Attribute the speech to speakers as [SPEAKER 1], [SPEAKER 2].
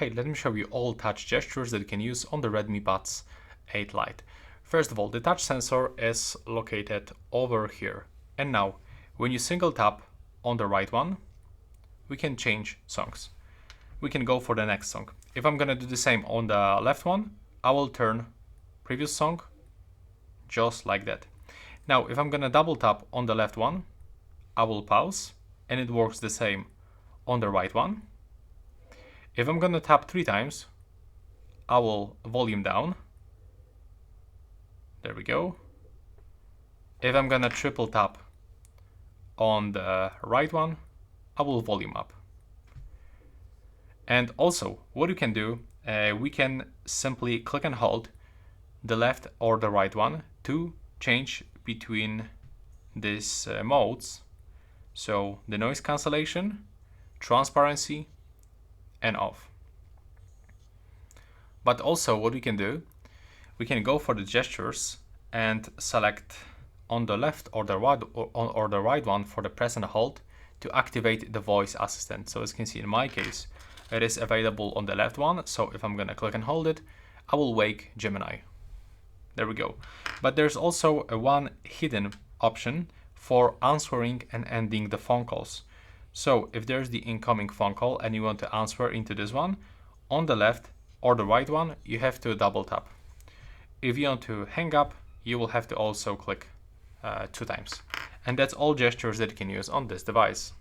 [SPEAKER 1] Hey, let me show you all touch gestures that you can use on the Redmi Buds 8 Lite. First of all, the touch sensor is located over here. And now, when you single tap on the right one, we can change songs. We can go for the next song. If I'm gonna do the same on the left one, I will turn previous song just like that. Now, if I'm gonna double tap on the left one, I will pause and it works the same on the right one. If I'm gonna tap 3 times, I will volume down. There we go. If I'm gonna triple tap on the right one, I will volume up. And also, what you can do, we can simply click and hold the left or the right one to change between these modes. So the noise cancellation, transparency, and off. But also what we can do, we can go for the gestures and select on the left or the right one for the press and hold to activate the voice assistant. So as you can see in my case, it is available on the left one. So if I'm gonna click and hold it, I will wake Gemini. There we go. But there's also one hidden option for answering and ending the phone calls. So if there's the incoming phone call and you want to answer into this one, on the left or the right one, you have to double tap. If you want to hang up, you will have to also click 2 times. And that's all gestures that you can use on this device.